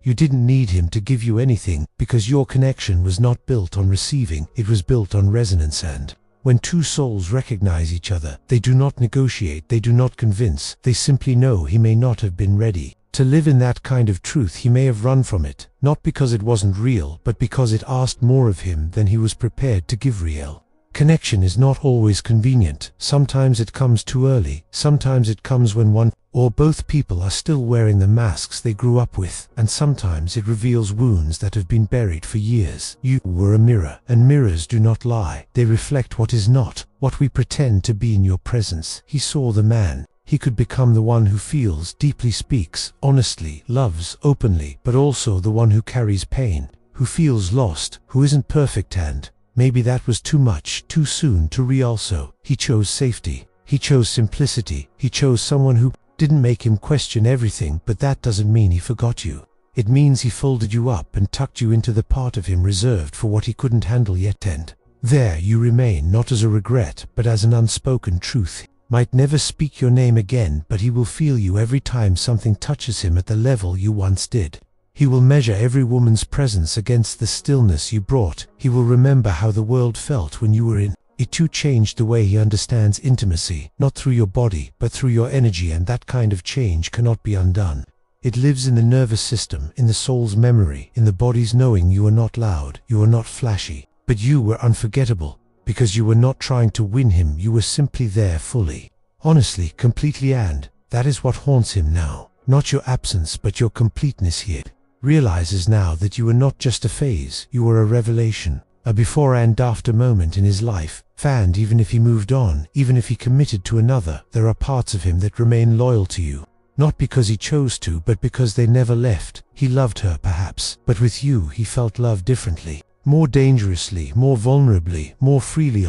You didn't need him to give you anything, because your connection was not built on receiving, it was built on resonance. And when two souls recognize each other, they do not negotiate, they do not convince, they simply know he may not have been ready to live in that kind of truth. He may have run from it, not because it wasn't real, but because it asked more of him than he was prepared to give. Real connection is not always convenient. Sometimes it comes too early, sometimes it comes when one or both people are still wearing the masks they grew up with, and sometimes it reveals wounds that have been buried for years. You were a mirror, and mirrors do not lie. They reflect what is not, what we pretend to be in your presence. He saw the man. He could become the one who feels, deeply speaks, honestly, loves, openly, but also the one who carries pain, who feels lost, who isn't perfect. And maybe that was too much, too soon to also. He chose safety. He chose simplicity. He chose someone who didn't make him question everything, but that doesn't mean he forgot you. It means he folded you up and tucked you into the part of him reserved for what he couldn't handle yet. And there you remain, not as a regret, but as an unspoken truth. Might never speak your name again, but he will feel you every time something touches him at the level you once did. He will measure every woman's presence against the stillness you brought. He will remember how the world felt when you were in it. Too changed the way he understands intimacy, not through your body, but through your energy, and that kind of change cannot be undone. It lives in the nervous system, in the soul's memory, in the body's knowing. You are not loud, you are not flashy, but you were unforgettable. Because you were not trying to win him, you were simply there fully, honestly, completely, and that is what haunts him now. Not your absence, but your completeness. He realizes now that you were not just a phase, you were a revelation, a before and after moment in his life. And even if he moved on, even if he committed to another, there are parts of him that remain loyal to you. Not because he chose to, but because they never left. He loved her perhaps, but with you he felt love differently. More dangerously, more vulnerably, more freely.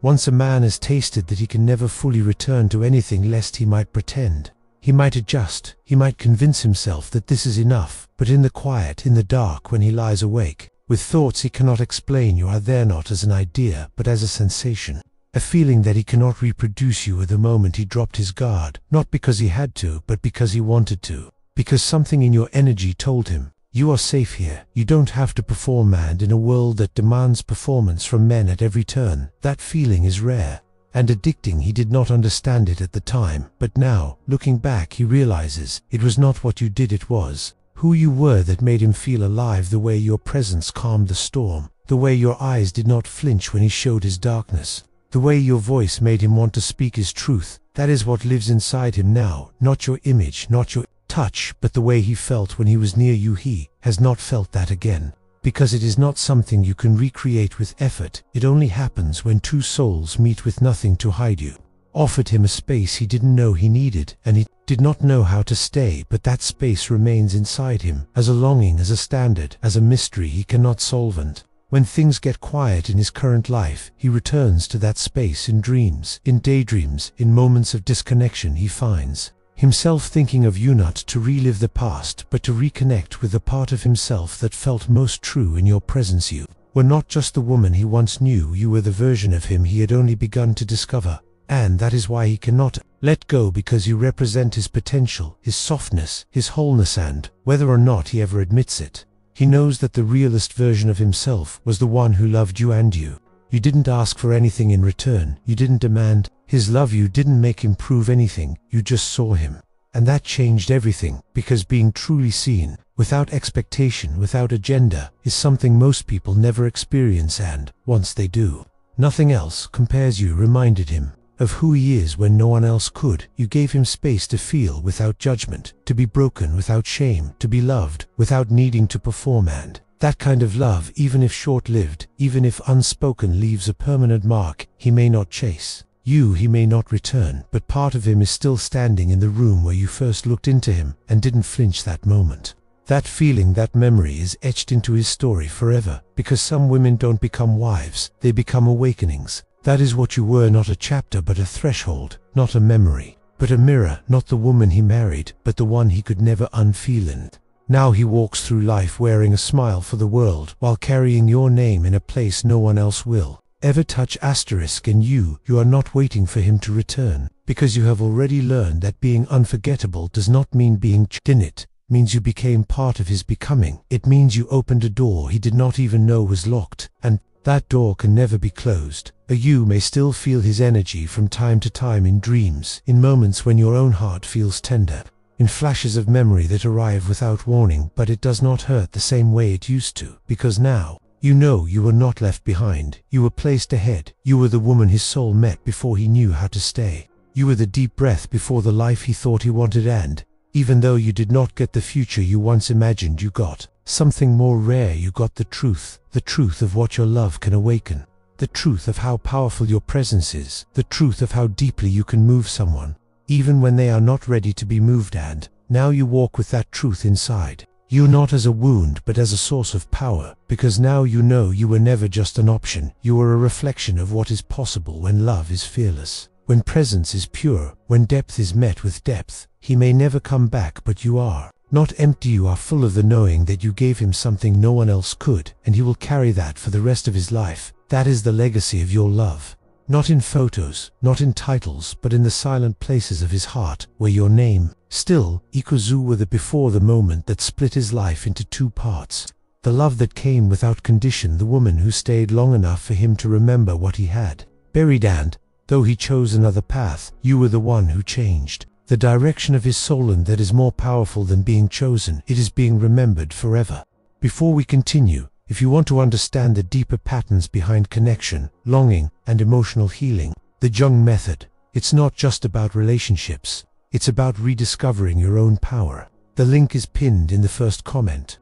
Once a man has tasted that, he can never fully return to anything lest he might pretend. He might adjust, he might convince himself that this is enough, but in the quiet, in the dark, when he lies awake, with thoughts he cannot explain, you are there not as an idea, but as a sensation. A feeling that he cannot reproduce. You were the moment he dropped his guard, not because he had to, but because he wanted to. Because something in your energy told him, you are safe here, you don't have to perform. And in a world that demands performance from men at every turn, that feeling is rare and addicting. He did not understand it at the time, but now, looking back, he realizes it was not what you did, it was who you were that made him feel alive. The way your presence calmed the storm, the way your eyes did not flinch when he showed his darkness, the way your voice made him want to speak his truth. That is what lives inside him now, not your image, not your touch, but the way he felt when he was near you. He has not felt that again, because it is not something you can recreate with effort. It only happens when two souls meet with nothing to hide. You offered him a space he didn't know he needed, and he did not know how to stay, but that space remains inside him, as a longing, as a standard, as a mystery he cannot solve. And when things get quiet in his current life, he returns to that space in dreams, in daydreams, in moments of disconnection. He finds himself thinking of you, not to relive the past, but to reconnect with the part of himself that felt most true in your presence. You were not just the woman he once knew, you were the version of him he had only begun to discover. And that is why he cannot let go, because you represent his potential, his softness, his wholeness, and whether or not he ever admits it, he knows that the realest version of himself was the one who loved you. And you didn't ask for anything in return, you didn't demand his love, you didn't make him prove anything, you just saw him. And that changed everything, because being truly seen, without expectation, without agenda, is something most people never experience, and once they do, nothing else compares. You reminded him of who he is when no one else could. You gave him space to feel without judgment, to be broken without shame, to be loved without needing to perform. And that kind of love, even if short-lived, even if unspoken, leaves a permanent mark. He may not chase you, he may not return, but part of him is still standing in the room where you first looked into him and didn't flinch that moment. That feeling, that memory is etched into his story forever, because some women don't become wives, they become awakenings. That is what you were, not a chapter but a threshold, not a memory, but a mirror, not the woman he married, but the one he could never unfeel. And now he walks through life wearing a smile for the world, while carrying your name in a place no one else will ever touch. And you are not waiting for him to return, because you have already learned that being unforgettable does not mean being in it. means you became part of his becoming. It means you opened a door he did not even know was locked, and that door can never be closed. You may still feel his energy from time to time in dreams, in moments when your own heart feels tender, in flashes of memory that arrive without warning, but it does not hurt the same way it used to, because now, you know you were not left behind. You were placed ahead. You were the woman his soul met before he knew how to stay. You were the deep breath before the life he thought he wanted, and, even though you did not get the future you once imagined, you got something more rare. You got the truth of what your love can awaken, the truth of how powerful your presence is, the truth of how deeply you can move someone, even when they are not ready to be moved, and now you walk with that truth inside. You not as a wound but as a source of power, because now you know you were never just an option. You are a reflection of what is possible when love is fearless, when presence is pure, when depth is met with depth. He may never come back, but you are not empty. You are full of the knowing that you gave him something no one else could, and he will carry that for the rest of his life. That is the legacy of your love. Not in photos, not in titles, but in the silent places of his heart, where your name still echoes with the before the moment that split his life into two parts. The love that came without condition, the woman who stayed long enough for him to remember what he had buried, and, though he chose another path, you were the one who changed the direction of his soul, and that is more powerful than being chosen. It is being remembered forever. Before we continue, if you want to understand the deeper patterns behind connection, longing, and emotional healing, the Jung Method, it's not just about relationships, it's about rediscovering your own power. The link is pinned in the first comment.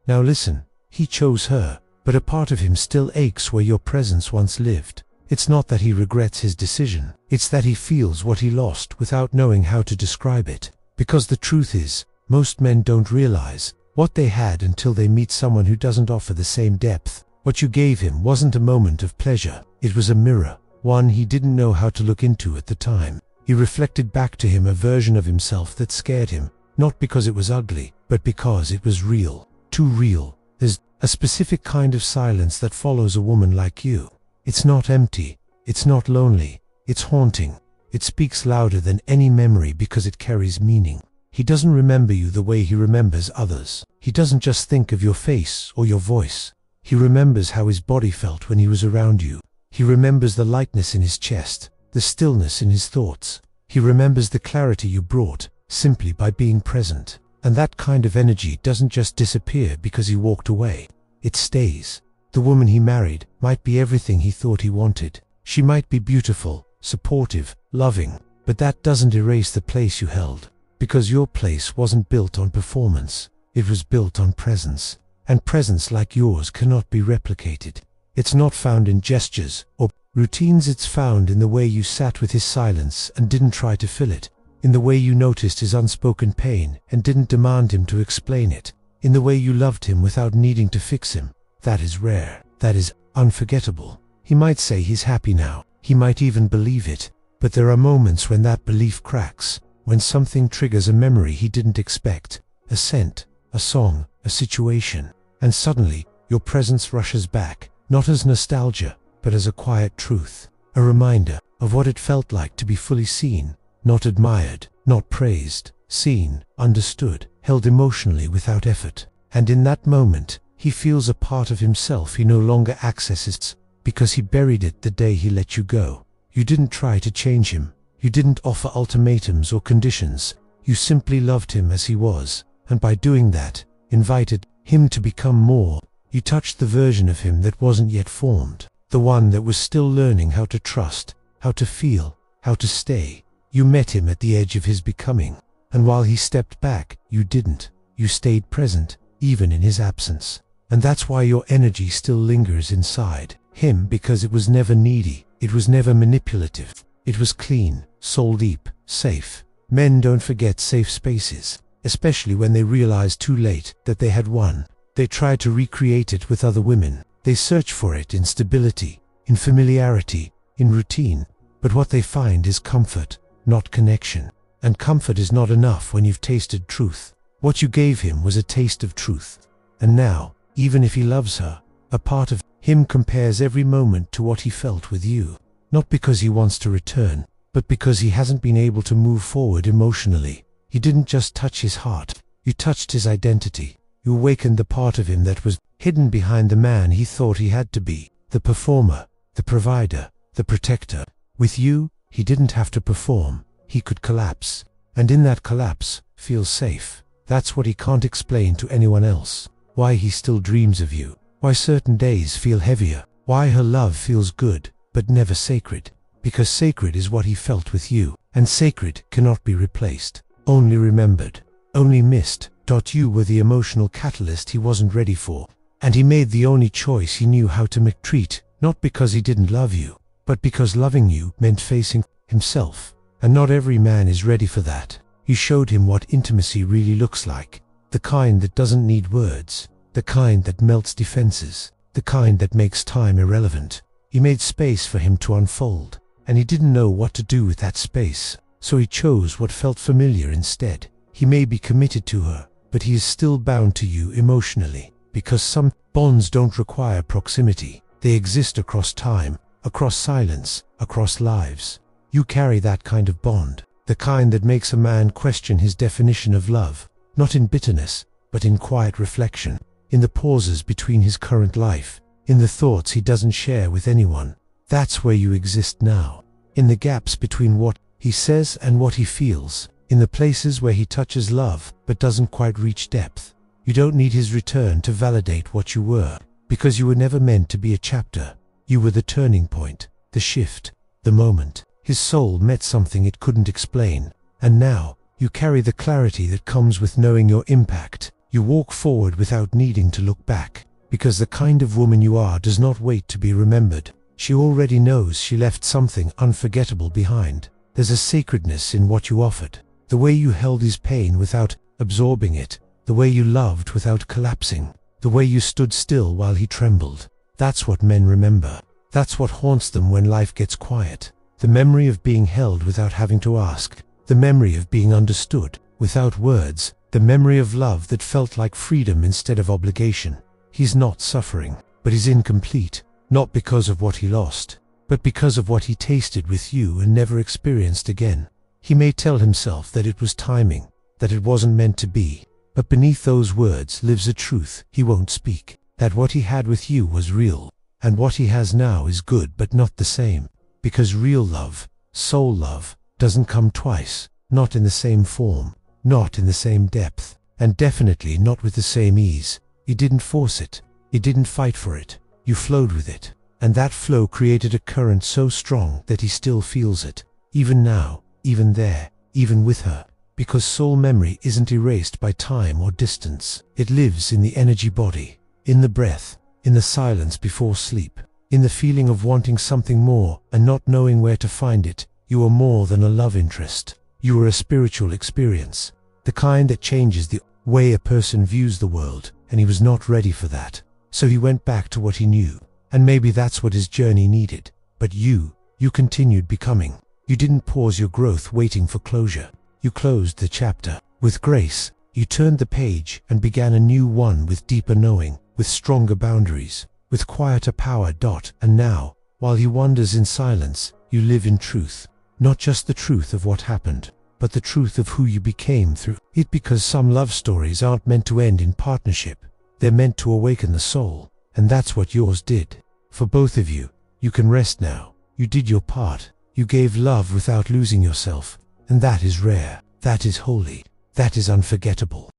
Now listen, he chose her, but a part of him still aches where your presence once lived. It's not that he regrets his decision, it's that he feels what he lost without knowing how to describe it. Because the truth is, most men don't realize what they had until they meet someone who doesn't offer the same depth. What you gave him wasn't a moment of pleasure, it was a mirror, one he didn't know how to look into at the time. He reflected back to him a version of himself that scared him, not because it was ugly, but because it was real. Too real. There's a specific kind of silence that follows a woman like you. It's not empty, it's not lonely, it's haunting. It speaks louder than any memory because it carries meaning. He doesn't remember you the way he remembers others. He doesn't just think of your face or your voice. He remembers how his body felt when he was around you. He remembers the lightness in his chest, the stillness in his thoughts. He remembers the clarity you brought, simply by being present. And that kind of energy doesn't just disappear because he walked away. It stays. The woman he married might be everything he thought he wanted. She might be beautiful, supportive, loving, but that doesn't erase the place you held. Because your place wasn't built on performance, it was built on presence. And presence like yours cannot be replicated. It's not found in gestures or routines, it's found in the way you sat with his silence and didn't try to fill it, in the way you noticed his unspoken pain and didn't demand him to explain it, in the way you loved him without needing to fix him. That is rare. That is unforgettable. He might say he's happy now. He might even believe it. But there are moments when that belief cracks, when something triggers a memory he didn't expect, a scent, a song, a situation, and suddenly your presence rushes back, not as nostalgia, but as a quiet truth, a reminder of what it felt like to be fully seen, not admired, not praised, seen, understood, held emotionally without effort. And in that moment, he feels a part of himself he no longer accesses, because he buried it the day he let you go. You didn't try to change him. You didn't offer ultimatums or conditions. You simply loved him as he was, and by doing that, invited him to become more. You touched the version of him that wasn't yet formed, the one that was still learning how to trust, how to feel, how to stay. You met him at the edge of his becoming, and while he stepped back, you didn't. You stayed present, even in his absence. And that's why your energy still lingers inside him, because it was never needy, it was never manipulative. It was clean, soul deep, safe. Men don't forget safe spaces, especially when they realize too late that they had one. They try to recreate it with other women. They search for it in stability, in familiarity, in routine. But what they find is comfort, not connection. And comfort is not enough when you've tasted truth. What you gave him was a taste of truth. And now, even if he loves her, a part of him compares every moment to what he felt with you. Not because he wants to return, but because he hasn't been able to move forward emotionally. He didn't just touch his heart. You touched his identity. You awakened the part of him that was hidden behind the man he thought he had to be. The performer, the provider, the protector. With you, he didn't have to perform. He could collapse. And in that collapse, feel safe. That's what he can't explain to anyone else. Why he still dreams of you. Why certain days feel heavier. Why her love feels good, but never sacred. Because sacred is what he felt with you. And sacred cannot be replaced. Only remembered. Only missed. You were the emotional catalyst he wasn't ready for. And he made the only choice he knew how to treat. Not because he didn't love you, but because loving you meant facing himself. And not every man is ready for that. You showed him what intimacy really looks like. The kind that doesn't need words. The kind that melts defenses. The kind that makes time irrelevant. You made space for him to unfold. And he didn't know what to do with that space. So he chose what felt familiar instead. He may be committed to her, but he is still bound to you emotionally. Because some bonds don't require proximity. They exist across time, across silence, across lives. You carry that kind of bond. The kind that makes a man question his definition of love. Not in bitterness, but in quiet reflection. In the pauses between his current life. In the thoughts he doesn't share with anyone. That's where you exist now. In the gaps between what he says and what he feels. In the places where he touches love, but doesn't quite reach depth. You don't need his return to validate what you were. Because you were never meant to be a chapter. You were the turning point, the shift, the moment. His soul met something it couldn't explain. And now, you carry the clarity that comes with knowing your impact. You walk forward without needing to look back. Because the kind of woman you are does not wait to be remembered. She already knows she left something unforgettable behind. There's a sacredness in what you offered. The way you held his pain without absorbing it. The way you loved without collapsing. The way you stood still while he trembled. That's what men remember. That's what haunts them when life gets quiet. The memory of being held without having to ask. The memory of being understood without words. The memory of love that felt like freedom instead of obligation. He's not suffering, but he's incomplete. Not because of what he lost, but because of what he tasted with you and never experienced again. He may tell himself that it was timing, that it wasn't meant to be. But beneath those words lives a truth he won't speak. That what he had with you was real. And what he has now is good but not the same. Because real love, soul love, doesn't come twice. Not in the same form. Not in the same depth. And definitely not with the same ease. You didn't force it. You didn't fight for it. You flowed with it. And that flow created a current so strong that he still feels it. Even now, even there, even with her. Because soul memory isn't erased by time or distance. It lives in the energy body, in the breath, in the silence before sleep, in the feeling of wanting something more and not knowing where to find it. You are more than a love interest. You are a spiritual experience. The kind that changes the way a person views the world, and he was not ready for that. So he went back to what he knew. And maybe that's what his journey needed. But you continued becoming. You didn't pause your growth waiting for closure. You closed the chapter. With grace, you turned the page and began a new one with deeper knowing, with stronger boundaries, with quieter power. And now, while he wanders in silence, you live in truth. Not just the truth of what happened, but the truth of who you became through it. Because some love stories aren't meant to end in partnership. They're meant to awaken the soul. And that's what yours did. For both of you, you can rest now. You did your part. You gave love without losing yourself. And that is rare, that is holy, that is unforgettable.